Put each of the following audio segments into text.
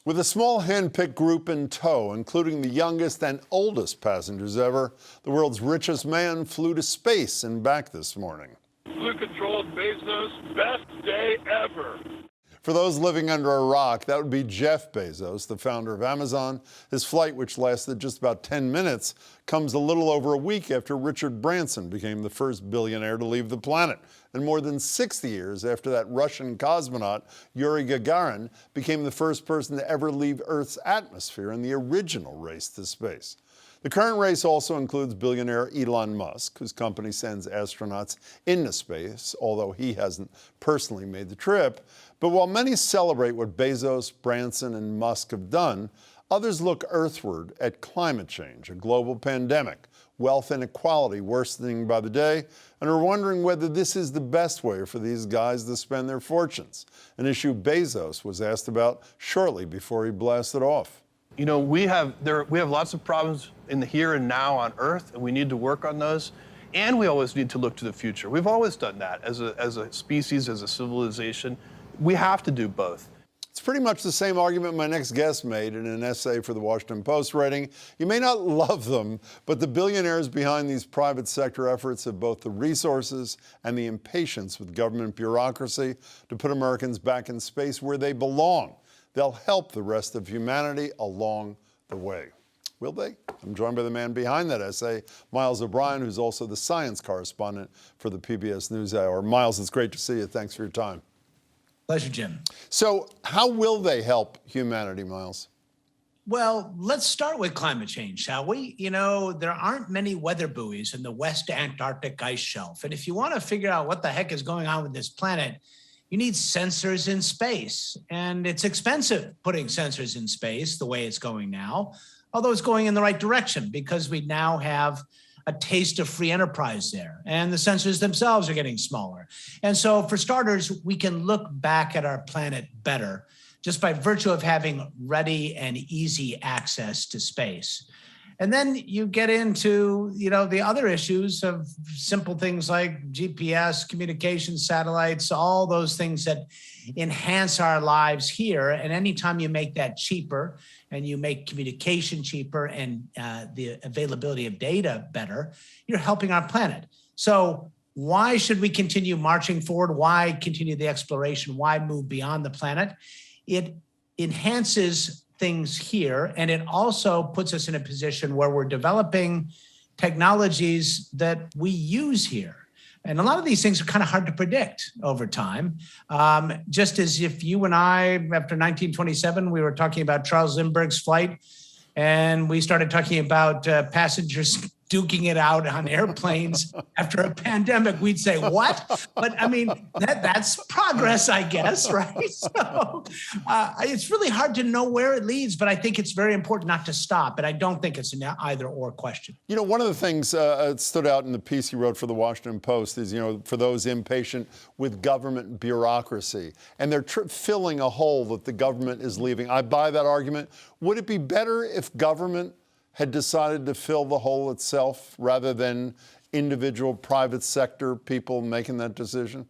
With a small hand-picked group in tow, including the youngest and oldest passengers ever, the world's richest man flew to space and back this morning. Blue controlled Bezos, best day ever. For those living under a rock, that would be Jeff Bezos, the founder of Amazon. His flight, which lasted just about 10 minutes, comes a little over a week after Richard Branson became the first billionaire to leave the planet, and more than 60 years after that Russian cosmonaut, Yuri Gagarin, became the first person to ever leave Earth's atmosphere in the original race to space. The current race also includes billionaire Elon Musk, whose company sends astronauts into space, although he hasn't personally made the trip. But while many celebrate what Bezos, Branson, and Musk have done, others look earthward at climate change, a global pandemic, wealth inequality worsening by the day, and are wondering whether this is the best way for these guys to spend their fortunes, an issue Bezos was asked about shortly before he blasted off. You know, we have lots of problems in the here and now on Earth, and we need to work on those. And we always need to look to the future. We've always done that as a species, as a civilization. We have to do both. It's pretty much the same argument my next guest made in an essay for the Washington Post, writing, "You may not love them, but the billionaires behind these private sector efforts have both the resources and the impatience with government bureaucracy to put Americans back in space where they belong. They'll help the rest of humanity along the way." Will they? I'm joined by the man behind that essay, Miles O'Brien, who's also the science correspondent for the PBS Newshour. Miles, it's great to see you. Thanks for your time. Pleasure, Jim. So how will they help humanity, Miles? Well, let's start with climate change, shall we? You know, there aren't many weather buoys in the West Antarctic ice shelf. And if you want to figure out what the heck is going on with this planet, you need sensors in space. And it's expensive putting sensors in space the way it's going now, although it's going in the right direction because we now have a taste of free enterprise there. And the sensors themselves are getting smaller. And so for starters, we can look back at our planet better just by virtue of having ready and easy access to space. And then you get into, you know, the other issues of simple things like GPS, communication satellites, all those things that enhance our lives here. And anytime you make that cheaper and you make communication cheaper and the availability of data better, you're helping our planet. So why should we continue marching forward? Why continue the exploration? Why move beyond the planet? It enhances things here, and it also puts us in a position where we're developing technologies that we use here. And a lot of these things are kind of hard to predict over time. Just as if you and I, after 1927, we were talking about Charles Lindbergh's flight, and we started talking about passengers duking it out on airplanes after a pandemic, we'd say, what? But I mean, that's progress, I guess, right? So it's really hard to know where it leads, but I think it's very important not to stop. And I don't think it's an either or question. You know, one of the things that stood out in the piece he wrote for the Washington Post is, you know, for those impatient with government bureaucracy, and they're filling a hole that the government is leaving. I buy that argument. Would it be better if government had decided to fill the hole itself rather than individual private sector people making that decision?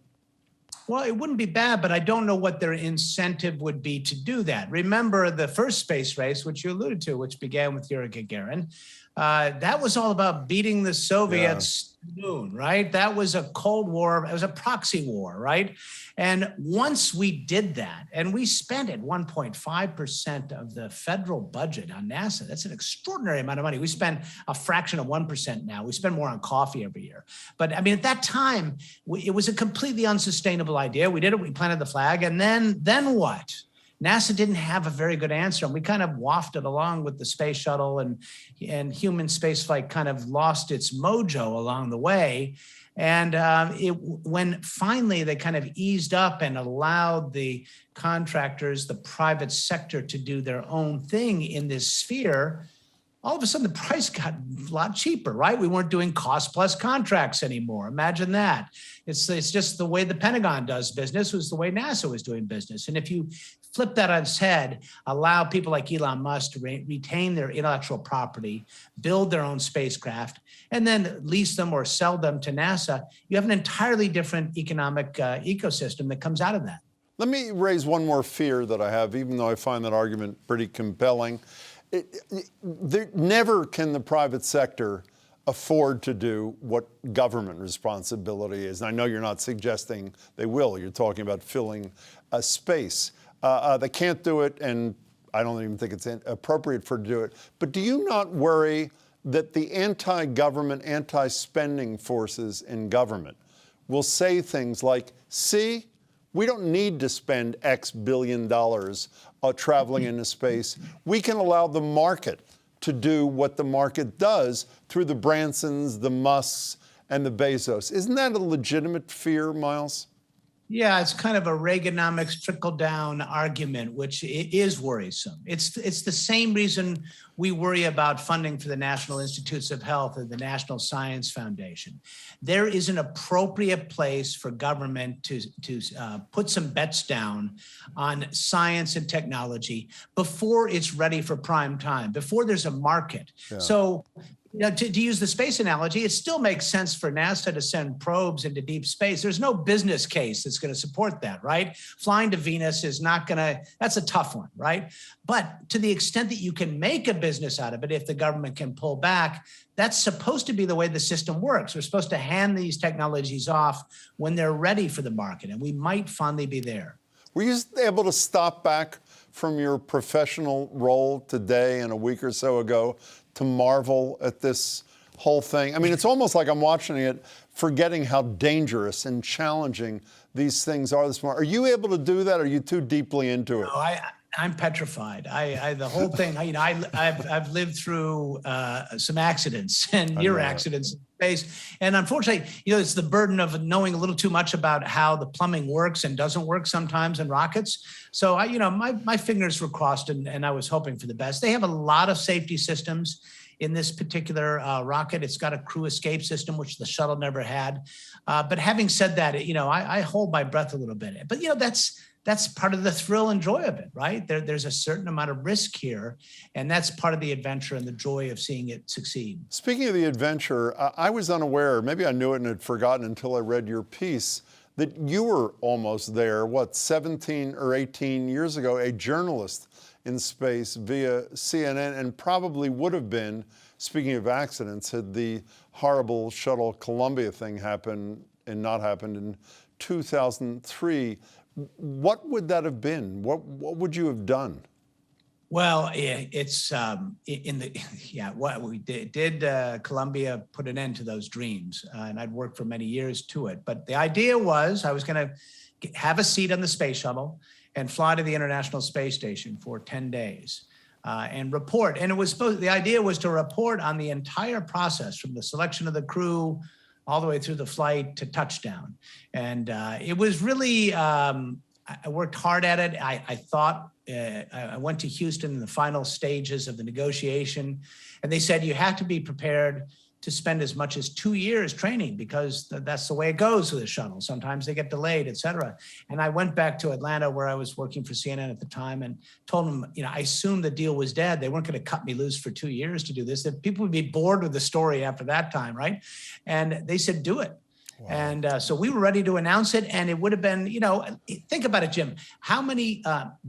Well, it wouldn't be bad, but I don't know what their incentive would be to do that. Remember the first space race, which you alluded to, which began with Yuri Gagarin. That was all about beating the Soviets to the moon, right? That was a Cold War. It was a proxy war, right? And once we did that, and we spent it 1.5% of the federal budget on NASA, that's an extraordinary amount of money. We spend a fraction of 1% now. We spend more on coffee every year. But I mean, at that time, it was a completely unsustainable idea. We did it, we planted the flag, and then what? NASA didn't have a very good answer, and we kind of wafted along with the space shuttle, and human spaceflight kind of lost its mojo along the way. And when finally they kind of eased up and allowed the contractors, the private sector, to do their own thing in this sphere, all of a sudden the price got a lot cheaper, right? We weren't doing cost plus contracts anymore. Imagine that. It's just the way the Pentagon does business was the way NASA was doing business. And if you flip that on its head, allow people like Elon Musk to retain their intellectual property, build their own spacecraft, and then lease them or sell them to NASA, you have an entirely different economic ecosystem that comes out of that. Let me raise one more fear that I have, even though I find that argument pretty compelling. Never can the private sector afford to do what government responsibility is. And I know you're not suggesting they will. You're talking about filling a space. They can't do it, and I don't even think it's appropriate for to do it. But do you not worry that the anti-government, anti-spending forces in government will say things like, see, we don't need to spend X billion dollars traveling into space. We can allow the market to do what the market does through the Bransons, the Musks, and the Bezos. Isn't that a legitimate fear, Miles? Yeah, it's kind of a Reaganomics trickle-down argument, which is worrisome. It's the same reason we worry about funding for the National Institutes of Health and the National Science Foundation. There is an appropriate place for government to put some bets down on science and technology before it's ready for prime time, before there's a market. Yeah. So, to use the space analogy, it still makes sense for NASA to send probes into deep space. There's no business case that's going to support that, right? Flying to Venus is not going to, that's a tough one, right? But to the extent that you can make a business out of it, if the government can pull back, that's supposed to be the way the system works. We're supposed to hand these technologies off when they're ready for the market, and we might finally be there. Were you able to stop back from your professional role today and a week or so ago to marvel at this whole thing? I mean, it's almost like I'm watching it, forgetting how dangerous and challenging these things are this morning. Are you able to do that? Or are you too deeply into it? No, I'm petrified. The whole thing, I've lived through some accidents and near accidents in space. And unfortunately, it's the burden of knowing a little too much about how the plumbing works and doesn't work sometimes in rockets. So my fingers were crossed and I was hoping for the best. They have a lot of safety systems in this particular rocket. It's got a crew escape system, which the shuttle never had. But having said that, I hold my breath a little bit. But that's part of the thrill and joy of it, right? There's a certain amount of risk here, and that's part of the adventure and the joy of seeing it succeed. Speaking of the adventure, I was unaware, maybe I knew it and had forgotten until I read your piece, that you were almost there, 17 or 18 years ago, a journalist in space via CNN, and probably would have been, speaking of accidents, had the horrible shuttle Columbia thing happened and not happened in 2003. What would that have been? What would you have done? Well, it's what we did Columbia put an end to those dreams, and I'd worked for many years to it. But the idea was I was going to have a seat on the space shuttle and fly to the International Space Station for 10 days and report. And the idea was to report on the entire process, from the selection of the crew all the way through the flight to touchdown. And it was really, I worked hard at it. I thought, I went to Houston in the final stages of the negotiation, and they said, you have to be prepared to spend as much as 2 years training, because that's the way it goes with the shuttle. Sometimes they get delayed, et cetera. And I went back to Atlanta, where I was working for CNN at the time, and told them, I assumed the deal was dead. They weren't going to cut me loose for 2 years to do this. That people would be bored with the story after that time, right? And they said, do it. Wow. And so we were ready to announce it, and it would have been, think about it, Jim. How many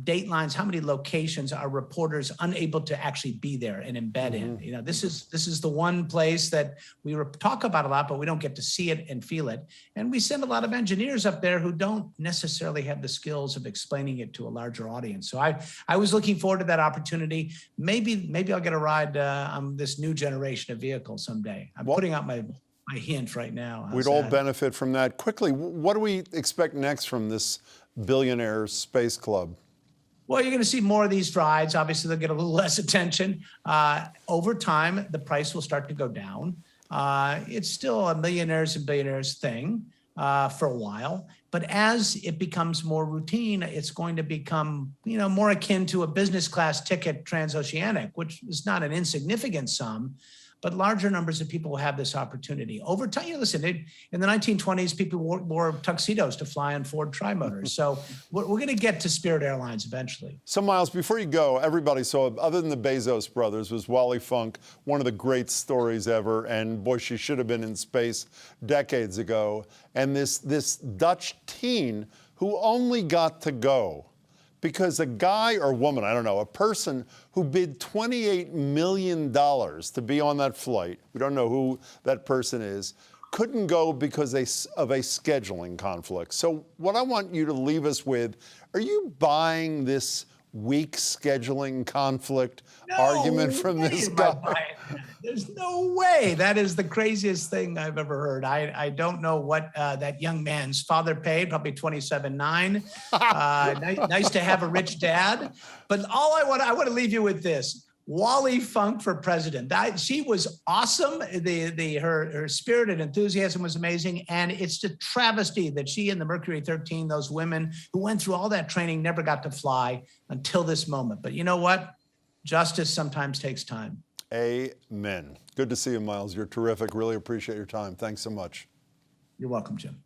datelines, how many locations are reporters unable to actually be there and embed in? This is the one place that we talk about a lot, but we don't get to see it and feel it. And we send a lot of engineers up there who don't necessarily have the skills of explaining it to a larger audience. So I was looking forward to that opportunity. Maybe I'll get a ride on this new generation of vehicles someday. I'm putting out my hint right now. We'd all benefit from that. Quickly, what do we expect next from this Billionaire Space Club? Well, you're going to see more of these rides. Obviously, they'll get a little less attention. Over time, the price will start to go down. It's still a millionaires and billionaires thing for a while. But as it becomes more routine, it's going to become, more akin to a business class ticket transoceanic, which is not an insignificant sum. But larger numbers of people will have this opportunity. Over time, listen, in the 1920s, people wore tuxedos to fly on Ford Trimotors. So we're going to get to Spirit Airlines eventually. So, Miles, before you go, everybody saw, other than the Bezos brothers, was Wally Funk, one of the great stories ever. And boy, she should have been in space decades ago. And this Dutch teen who only got to go because a guy or woman, I don't know, a person who bid $28 million to be on that flight, we don't know who that person is, couldn't go because of a scheduling conflict. So what I want you to leave us with, are you buying this weak scheduling conflict argument from this guy? There's no way. That is the craziest thing I've ever heard. I don't know what that young man's father paid, probably $27,900. Nice to have a rich dad. But I want to leave you with this. Wally Funk for president. She was awesome. Her spirit and enthusiasm was amazing. And it's a travesty that she and the Mercury 13, those women who went through all that training, never got to fly until this moment. But you know what? Justice sometimes takes time. Amen. Good to see you, Miles. You're terrific. Really appreciate your time. Thanks so much. You're welcome, Jim.